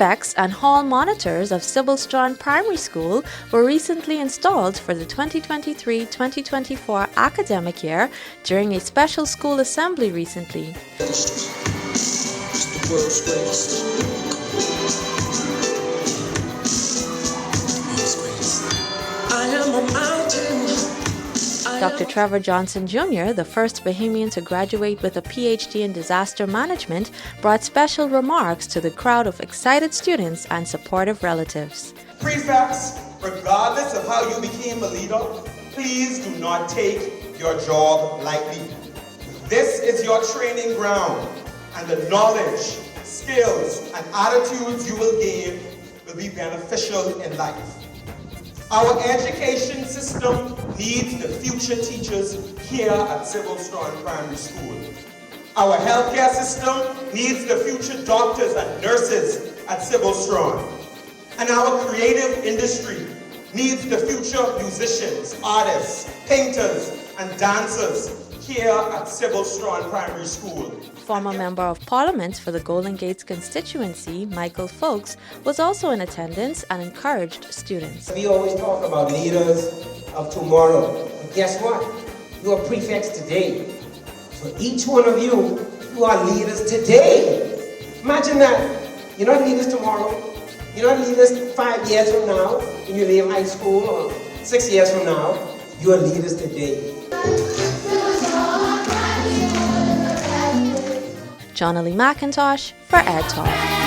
prefects and hall monitors of Sybil Strachan Primary School were recently installed for the 2023-2024 academic year during a special school assembly recently. Dr. Trevor Johnson Jr., the first Bahamian to graduate with a PhD in disaster management, brought special remarks to the crowd of excited students and supportive relatives. Prefects, regardless of how you became a leader, please do not take your job lightly. This is your training ground, and the knowledge, skills, and attitudes you will gain will be beneficial in life. Our education system needs the future teachers here at Sybil Strachan Primary School. Our healthcare system needs the future doctors and nurses at Sybil Strachan. And our creative industry needs the future musicians, artists, painters, and dancers here at Sybil Strachan Primary School. Former Member of Parliament for the Golden Gates constituency, Michael Folks, was also in attendance and encouraged students. We always talk about leaders of tomorrow. But guess what? You are prefects today. So each one of you are leaders today. Imagine that. You're not leaders tomorrow. You're not leaders 5 years from now when you leave high school, or 6 years from now. You are leaders today. Jonalie McIntosh for Ed Talk.